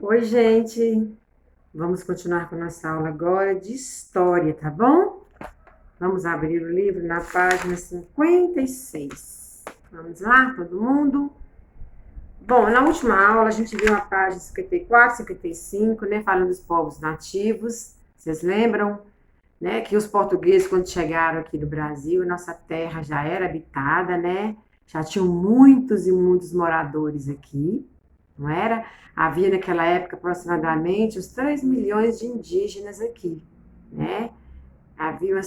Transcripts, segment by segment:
Oi, gente. Vamos continuar com nossa aula agora de história, tá bom? Vamos abrir o livro na página 56. Vamos lá, todo mundo? Bom, na última aula a gente viu a página 54, 55, né, falando dos povos nativos. Vocês lembram, né, que os portugueses, quando chegaram aqui no Brasil, nossa terra já era habitada, né? Já tinham muitos e muitos moradores aqui, não era? Havia naquela época aproximadamente uns 3 milhões de indígenas aqui, né? Havia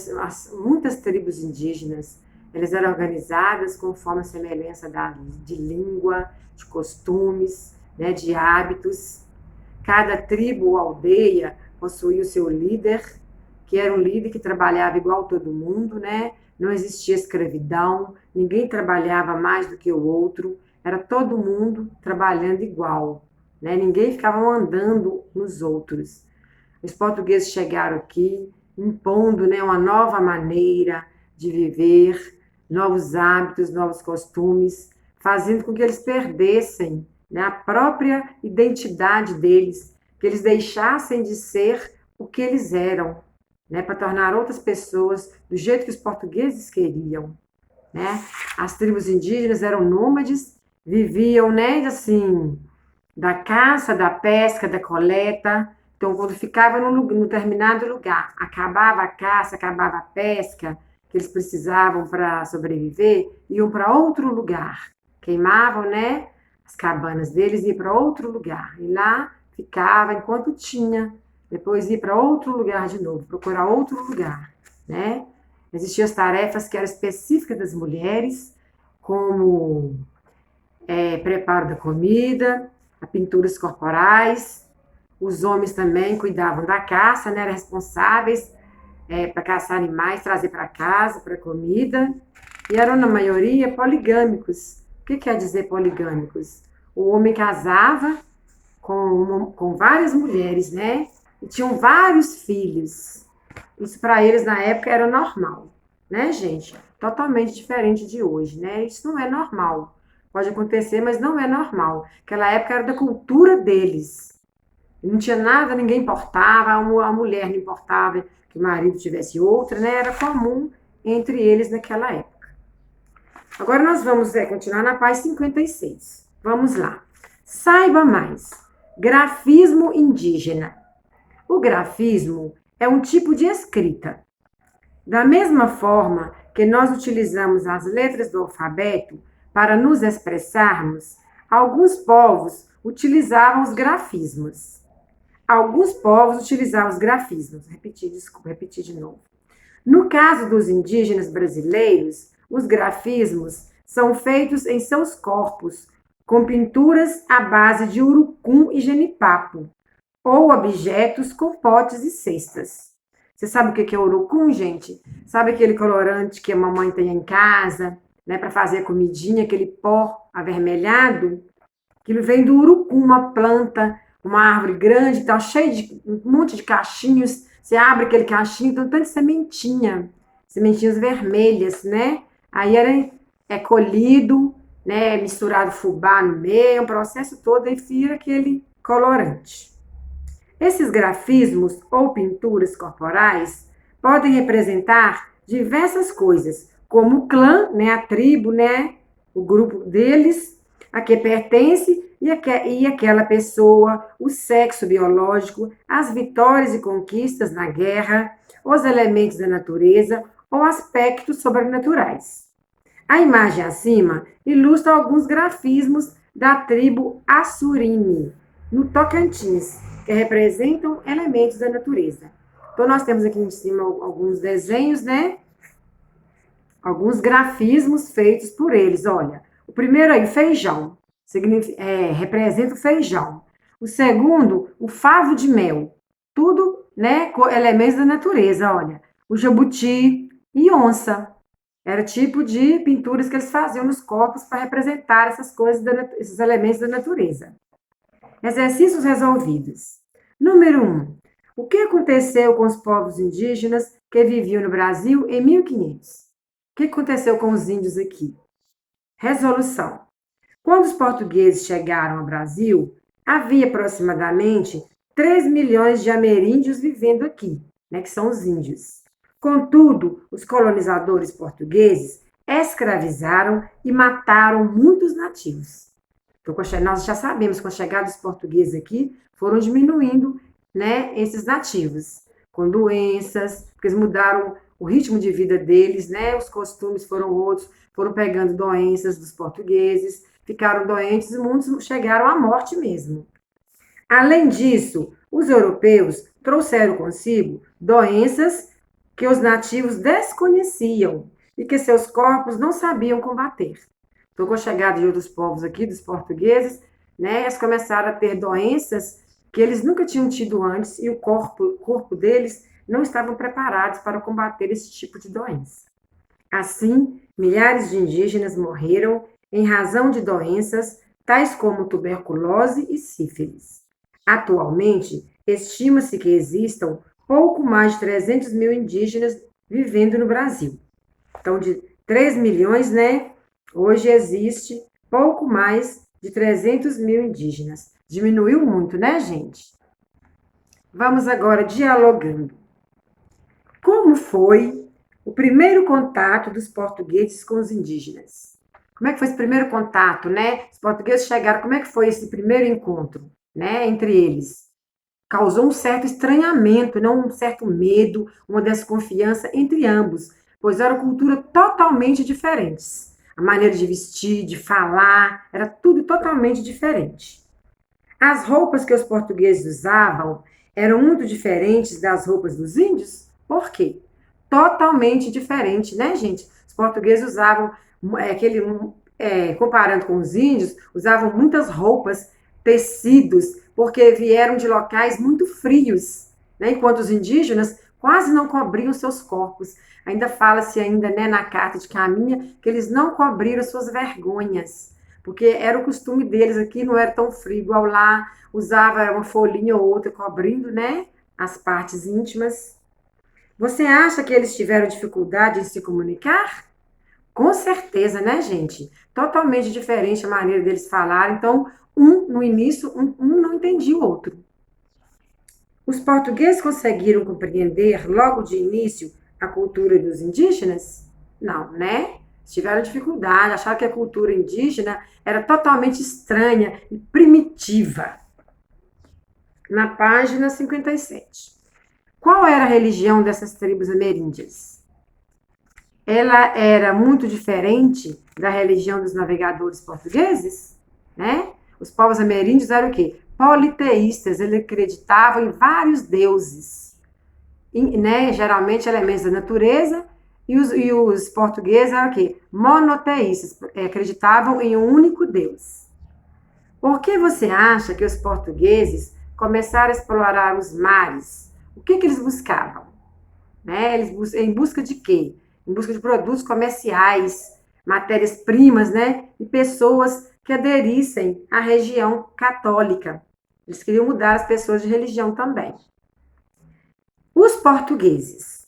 muitas tribos indígenas. Elas eram organizadas conforme a semelhança de língua, de costumes, né, de hábitos. Cada tribo ou aldeia possuía o seu líder, que era um líder que trabalhava igual todo mundo, né? Não existia escravidão, ninguém trabalhava mais do que o outro, era todo mundo trabalhando igual, né? Ninguém ficava mandando nos outros. Os portugueses chegaram aqui impondo, né, uma nova maneira de viver, novos hábitos, novos costumes, fazendo com que eles perdessem, né, a própria identidade deles, que eles deixassem de ser o que eles eram, né, para tornar outras pessoas do jeito que os portugueses queriam, né? As tribos indígenas eram nômades, viviam, né, assim, da caça, da pesca, da coleta. Então, quando ficava num determinado lugar, acabava a caça, acabava a pesca que eles precisavam para sobreviver, iam para outro lugar. Queimavam, né, as cabanas deles e iam para outro lugar. E lá ficava enquanto tinha. Depois ia para outro lugar de novo, procurar outro lugar, né? Existiam as tarefas que eram específicas das mulheres, como preparo da comida, a pinturas corporais. Os homens também cuidavam da caça, né, eram responsáveis para caçar animais, trazer para casa, para comida. E eram, na maioria, poligâmicos. O que quer dizer poligâmicos? O homem casava com várias mulheres, né? E tinham vários filhos. Isso para eles na época era normal, né, gente? Totalmente diferente de hoje, né? Isso não é normal. Pode acontecer, mas não é normal. Aquela época era da cultura deles. Não tinha nada, ninguém importava, a mulher não importava que o marido tivesse outra, né? Era comum entre eles naquela época. Agora nós vamos continuar na página 56. Vamos lá. Saiba mais. Grafismo indígena. O grafismo é um tipo de escrita. Da mesma forma que nós utilizamos as letras do alfabeto para nos expressarmos, alguns povos utilizavam os grafismos. Alguns povos utilizavam os grafismos. Desculpa, repetir de novo. No caso dos indígenas brasileiros, os grafismos são feitos em seus corpos, com pinturas à base de urucum e genipapo, ou objetos com potes e cestas. Você sabe o que é urucum, gente? Sabe aquele colorante que a mamãe tem em casa, né, para fazer a comidinha, aquele pó avermelhado? Aquilo vem do urucum, uma planta, uma árvore grande, tá cheio de um monte de cachinhos. Você abre aquele cachinho, tem um tanto de sementinha, sementinhas vermelhas, né? Aí é colhido, né? Misturado fubá no meio, um processo todo e vira aquele colorante. Esses grafismos ou pinturas corporais podem representar diversas coisas, como o clã, né, a tribo, né, o grupo deles, a que pertence e aquela pessoa, o sexo biológico, as vitórias e conquistas na guerra, os elementos da natureza ou aspectos sobrenaturais. A imagem acima ilustra alguns grafismos da tribo Assurini, no Tocantins, que representam elementos da natureza. Então, nós temos aqui em cima alguns desenhos, né? Alguns grafismos feitos por eles. Olha, o primeiro aí, feijão, representa o feijão. O segundo, o favo de mel. Tudo, né, elementos da natureza. Olha, o jabuti e onça. Era tipo de pinturas que eles faziam nos corpos para representar essas coisas, esses elementos da natureza. Exercícios resolvidos. Número 1. O que aconteceu com os povos indígenas que viviam no Brasil em 1500? O que aconteceu com os índios aqui? Resolução. Quando os portugueses chegaram ao Brasil, Havia aproximadamente 3 milhões de ameríndios vivendo aqui, né, que são os índios. Contudo, os colonizadores portugueses escravizaram e mataram muitos nativos. Então, nós já sabemos que com a chegada dos portugueses aqui, foram diminuindo, né, esses nativos, com doenças, porque eles mudaram o ritmo de vida deles, né, os costumes foram outros, foram pegando doenças dos portugueses, ficaram doentes e muitos chegaram à morte mesmo. Além disso, os europeus trouxeram consigo doenças que os nativos desconheciam e que seus corpos não sabiam combater. Então, com a chegada de outros povos aqui, dos portugueses, né, eles começaram a ter doenças que eles nunca tinham tido antes e o corpo deles não estavam preparados para combater esse tipo de doença. Assim, milhares de indígenas morreram em razão de doenças tais como tuberculose e sífilis. Atualmente, estima-se que existam pouco mais de 300 mil indígenas vivendo no Brasil. Então, de 3 milhões, né? Hoje existe pouco mais de 300 mil indígenas. Diminuiu muito, né, gente? Vamos agora dialogando. Como foi o primeiro contato dos portugueses com os indígenas? Como é que foi esse primeiro contato, né? Os portugueses chegaram, como é que foi esse primeiro encontro, né, entre eles? Causou um certo estranhamento, não um certo medo, uma desconfiança entre ambos, pois eram culturas totalmente diferentes. A maneira de vestir, de falar, era tudo totalmente diferente. As roupas que os portugueses usavam eram muito diferentes das roupas dos índios? Por quê? Totalmente diferente, né, gente? Os portugueses usavam comparando com os índios, usavam muitas roupas, tecidos, porque vieram de locais muito frios, né? Enquanto os indígenas quase não cobriam seus corpos. Ainda fala-se ainda, né, na carta de Caminha que eles não cobriram suas vergonhas, porque era o costume deles aqui, não era tão frio igual lá, usava uma folhinha ou outra cobrindo, né, as partes íntimas. Você acha que eles tiveram dificuldade em se comunicar? Com certeza, né, gente? Totalmente diferente a maneira deles falar. Então, no início, um não entendia o outro. Os portugueses conseguiram compreender logo de início a cultura dos indígenas? Não, né? Tiveram dificuldade, acharam que a cultura indígena era totalmente estranha e primitiva. Na página 57. Qual era a religião dessas tribos ameríndias? Ela era muito diferente da religião dos navegadores portugueses, né? Os povos ameríndios eram o quê? Politeístas, eles acreditavam em vários deuses, né? Geralmente elementos da natureza, e os portugueses eram o quê? Monoteístas, acreditavam em um único Deus. Por que você acha que os portugueses começaram a explorar os mares? O que eles buscavam? Né? Em busca de quê? Em busca de produtos comerciais, matérias-primas, né? E pessoas que aderissem à região católica. Eles queriam mudar as pessoas de religião também. Os portugueses.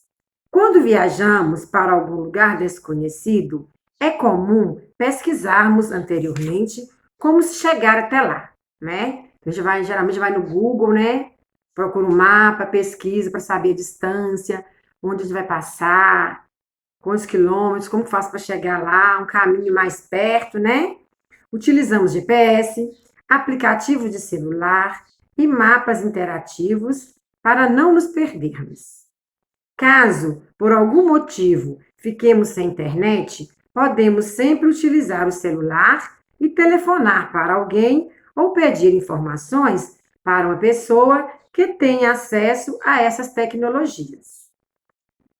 Quando viajamos para algum lugar desconhecido, é comum pesquisarmos anteriormente como se chegar até lá, né? A gente geralmente vai no Google, né? Procura um mapa, pesquisa para saber a distância, onde a gente vai passar, quantos quilômetros, como que faz para chegar lá, um caminho mais perto, né? Utilizamos GPS, aplicativo de celular e mapas interativos para não nos perdermos. Caso, por algum motivo, fiquemos sem internet, podemos sempre utilizar o celular e telefonar para alguém ou pedir informações para uma pessoa que tenha acesso a essas tecnologias.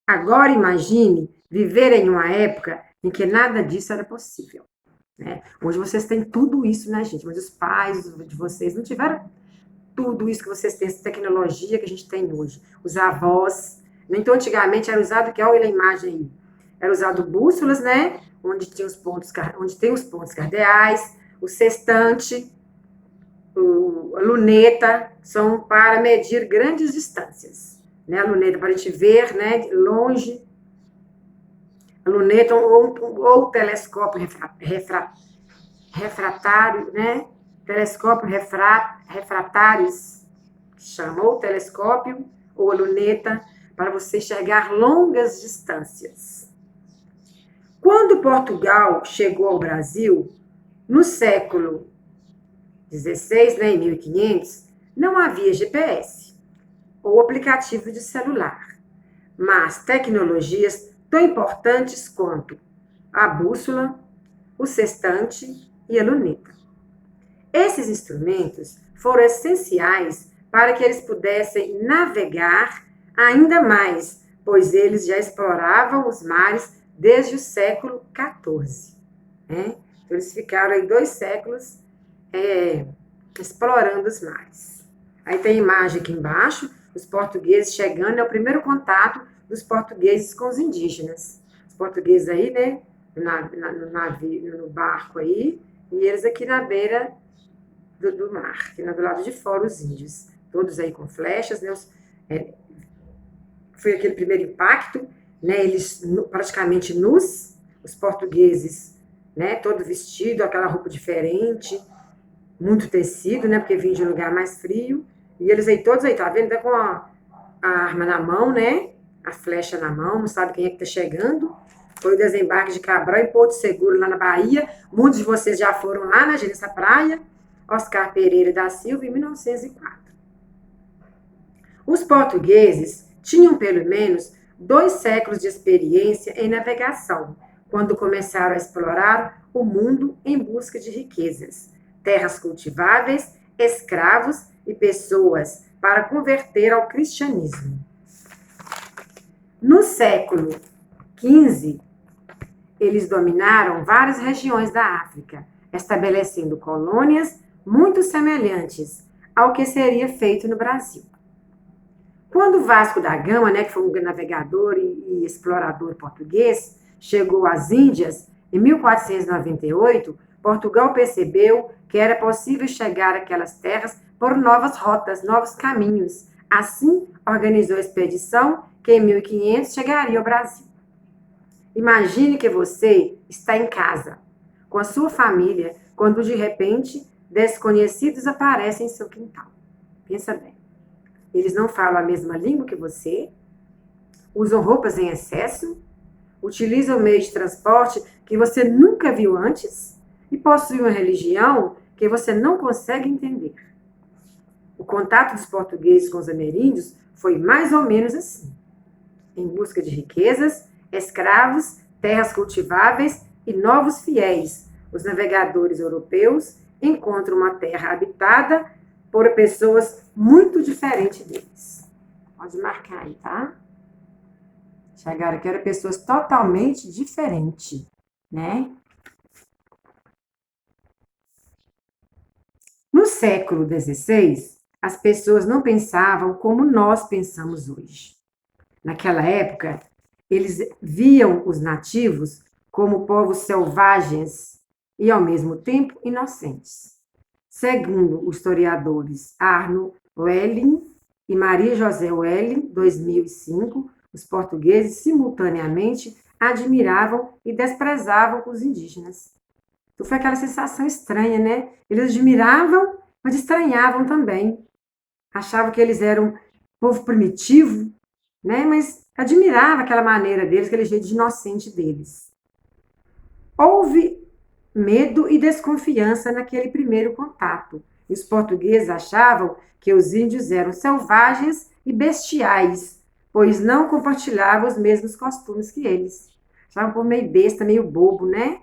Agora imagine viver em uma época em que nada disso era possível. Né? Hoje vocês têm tudo isso, né, gente? Mas os pais de vocês não tiveram tudo isso que vocês têm, essa tecnologia que a gente tem hoje. Os avós. Então, antigamente era usado, que olha a imagem aí, era usado bússolas, né? Onde tem os pontos cardeais, o sextante, a luneta, são para medir grandes distâncias. Né? A luneta para a gente ver, né, de longe. A luneta ou o telescópio refratário, né? telescópio refratários, que chama ou telescópio ou a luneta, para você enxergar longas distâncias. Quando Portugal chegou ao Brasil, no século XVI, né, em 1500, não havia GPS ou aplicativo de celular, mas tecnologias tão importantes quanto a bússola, o sextante e a luneta. Esses instrumentos foram essenciais para que eles pudessem navegar ainda mais, pois eles já exploravam os mares desde o século XIV. Né? Então, eles ficaram aí 2 séculos explorando os mares. Aí tem a imagem aqui embaixo, os portugueses chegando, é o primeiro contato dos portugueses com os indígenas. Os portugueses aí, né, no navio, no barco aí, e eles aqui na beira do mar, aqui do lado de fora os índios, todos aí com flechas, né, foi aquele primeiro impacto, né, eles praticamente nus, os portugueses, né, todo vestido, aquela roupa diferente, muito tecido, né, porque vinha de um lugar mais frio, e eles aí todos aí, tá vendo, com a arma na mão, né, a flecha na mão, não sabe quem é que tá chegando. Foi o desembarque de Cabral em Porto Seguro, lá na Bahia. Muitos de vocês já foram lá, né, gente, nessa praia. Oscar Pereira da Silva, em 1904. Os portugueses tinham pelo menos 2 séculos de experiência em navegação, quando começaram a explorar o mundo em busca de riquezas, terras cultiváveis, escravos e pessoas para converter ao cristianismo. No século XV, eles dominaram várias regiões da África, estabelecendo colônias muito semelhantes ao que seria feito no Brasil. Quando Vasco da Gama, né, que foi um navegador e explorador português, chegou às Índias, em 1498, Portugal percebeu que era possível chegar àquelas terras por novas rotas, novos caminhos. Assim, organizou a expedição que em 1500 chegaria ao Brasil. Imagine que você está em casa, com a sua família, quando de repente desconhecidos aparecem em seu quintal. Pensa bem. Eles não falam a mesma língua que você, usam roupas em excesso, utilizam meios de transporte que você nunca viu antes e possuem uma religião que você não consegue entender. O contato dos portugueses com os ameríndios foi mais ou menos assim. Em busca de riquezas, escravos, terras cultiváveis e novos fiéis, os navegadores europeus encontram uma terra habitada por pessoas muito diferentes deles. Pode marcar aí, tá? Chegaram aqui, eram pessoas totalmente diferentes, né? No século XVI, as pessoas não pensavam como nós pensamos hoje. Naquela época, eles viam os nativos como povos selvagens e, ao mesmo tempo, inocentes. Segundo os historiadores Arno Welling e Maria José Welling, 2005, os portugueses simultaneamente admiravam e desprezavam os indígenas. Então foi aquela sensação estranha, né? Eles admiravam, mas estranhavam também. Achavam que eles eram um povo primitivo, né? Mas admirava aquela maneira deles, aquele jeito de inocente deles. Houve medo e desconfiança naquele primeiro contato. E os portugueses achavam que os índios eram selvagens e bestiais, pois não compartilhavam os mesmos costumes que eles. Achavam por meio besta, meio bobo, né?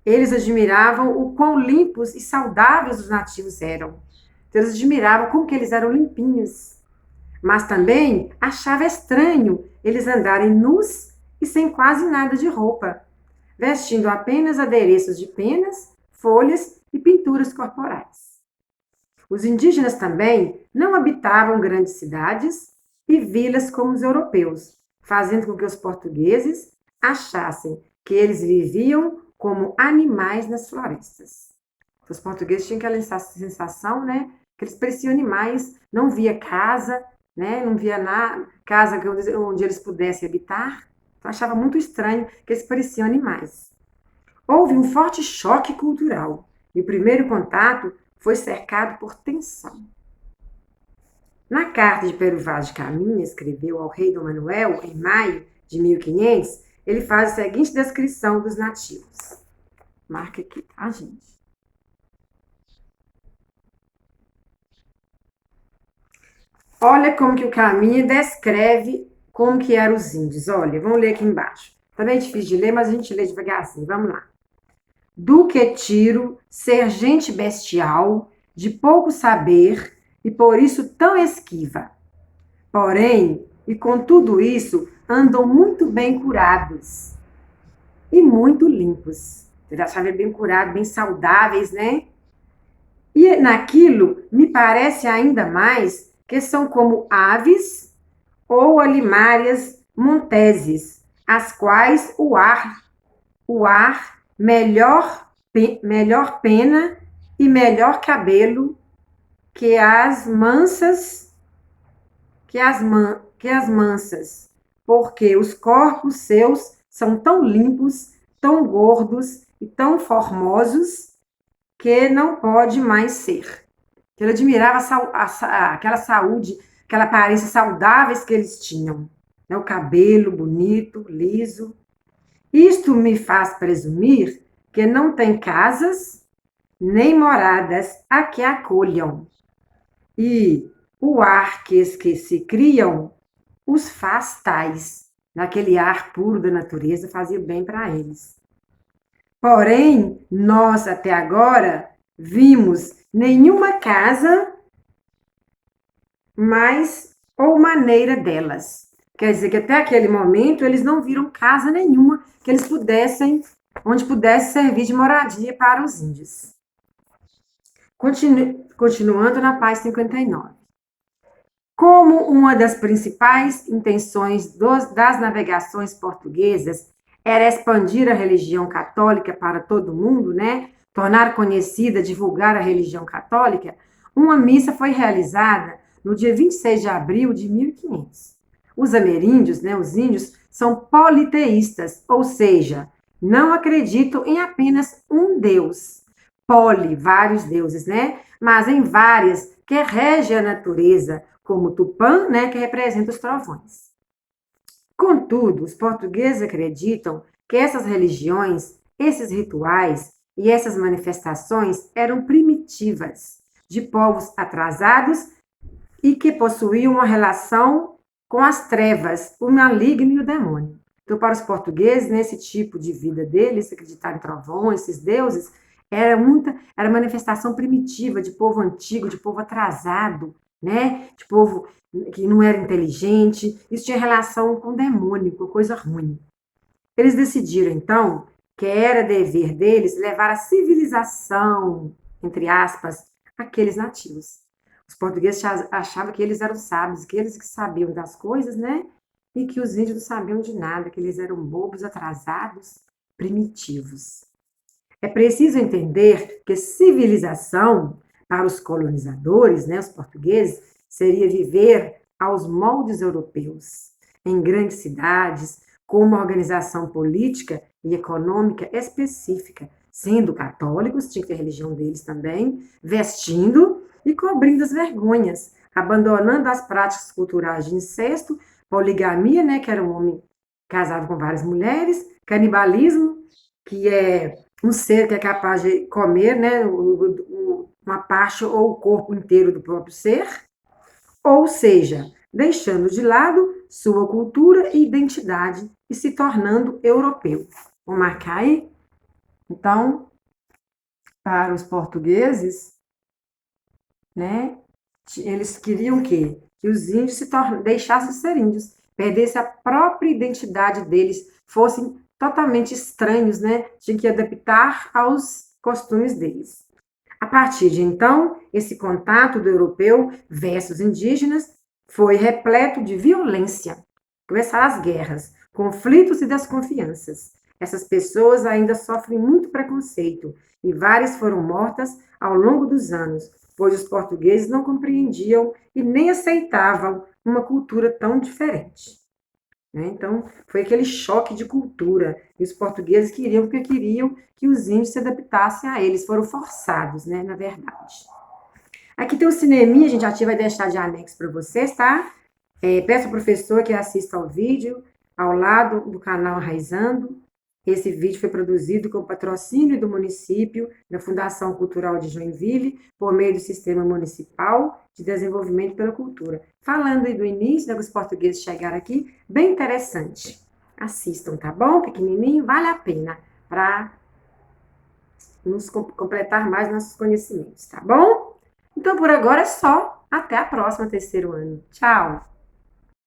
Eles admiravam o quão limpos e saudáveis os nativos eram. Então, eles admiravam como que eles eram limpinhos. Mas também achava estranho eles andarem nus e sem quase nada de roupa, vestindo apenas adereços de penas, folhas e pinturas corporais. Os indígenas também não habitavam grandes cidades e vilas como os europeus, fazendo com que os portugueses achassem que eles viviam como animais nas florestas. Os portugueses tinham aquela sensação, né, que eles pareciam animais, não via casa, né, não via casa onde eles pudessem habitar. Então, achava muito estranho que eles pareciam animais. Houve um forte choque cultural e o primeiro contato foi cercado por tensão. Na carta de Pero Vaz de Caminha, escreveu ao rei Dom Manuel, em maio de 1500, ele faz a seguinte descrição dos nativos. Marca aqui, tá, gente? Olha como que o Caminha descreve como que eram os índios. Olha, vamos ler aqui embaixo. Também é difícil de ler, mas a gente lê devagarzinho. Vamos lá. Do que tiro ser gente bestial, de pouco saber, e por isso tão esquiva. Porém, e com tudo isso, andam muito bem curados e muito limpos. Você já sabe, bem curados, bem saudáveis, né? E naquilo me parece ainda mais que são como aves ou alimárias monteses, as quais o ar melhor pena e melhor cabelo que as mansas, porque os corpos seus são tão limpos, tão gordos e tão formosos que não pode mais ser. Ele admirava aquela saúde, aquela aparência saudáveis que eles tinham. Né? O cabelo bonito, liso. Isto me faz presumir que não tem casas nem moradas a que acolham. E o ar que se criam os faz tais. Naquele ar puro da natureza fazia bem para eles. Porém, nós até agora vimos nenhuma casa mais ou maneira delas. Quer dizer que até aquele momento eles não viram casa nenhuma que eles pudessem, onde pudesse servir de moradia para os índios. Continuando na página 59. Como uma das principais intenções das navegações portuguesas era expandir a religião católica para todo mundo, né? Tornar conhecida, divulgar a religião católica, uma missa foi realizada no dia 26 de abril de 1500. Os ameríndios, né, os índios, são politeístas, ou seja, não acreditam em apenas um Deus. Vários deuses, né? Mas em várias que rege a natureza, como Tupã, né, que representa os trovões. Contudo, os portugueses acreditam que essas religiões, esses rituais e essas manifestações eram primitivas, de povos atrasados e que possuíam uma relação com as trevas, o maligno e o demônio. Então, para os portugueses, nesse tipo de vida deles, acreditar em trovões, esses deuses, era manifestação primitiva de povo antigo, de povo atrasado, né? De povo que não era inteligente. Isso tinha relação com o demônio, com coisa ruim. Eles decidiram, então, que era dever deles levar a civilização, entre aspas, àqueles nativos. Os portugueses achavam que eles eram sábios, que eles que sabiam das coisas, né? E que os índios não sabiam de nada, que eles eram bobos, atrasados, primitivos. É preciso entender que civilização, para os colonizadores, né, os portugueses, seria viver aos moldes europeus, em grandes cidades, com uma organização política e econômica específica, sendo católicos, tinha que ter a religião deles também, vestindo e cobrindo as vergonhas, abandonando as práticas culturais de incesto, poligamia, né, que era um homem casado com várias mulheres, canibalismo, que é um ser que é capaz de comer, né, uma parte ou o corpo inteiro do próprio ser, ou seja, deixando de lado sua cultura e identidade e se tornando europeu. Vamos marcar aí? Então, para os portugueses, né, eles queriam que os índios deixassem de ser índios, perdessem a própria identidade deles, fossem totalmente estranhos, né? Tinham que adaptar aos costumes deles. A partir de então, esse contato do europeu versus indígenas foi repleto de violência. Começaram as guerras, conflitos e desconfianças. Essas pessoas ainda sofrem muito preconceito e várias foram mortas ao longo dos anos, pois os portugueses não compreendiam e nem aceitavam uma cultura tão diferente. né? Então, foi aquele choque de cultura. E os portugueses queriam, porque queriam que os índios se adaptassem a eles. Foram forçados, né? Na verdade. Aqui tem um cineminha, a gente já vai deixar de anexo para vocês, tá? Peço ao professor que assista ao vídeo ao lado do canal Raizando. Esse vídeo foi produzido com patrocínio do município, da Fundação Cultural de Joinville, por meio do Sistema Municipal de Desenvolvimento pela Cultura. Falando aí do início, né, que os portugueses chegaram aqui, bem interessante. Assistam, tá bom? Pequenininho, vale a pena para nos completar mais nossos conhecimentos, tá bom? Então, por agora é só. Até a próxima, terceiro ano. Tchau!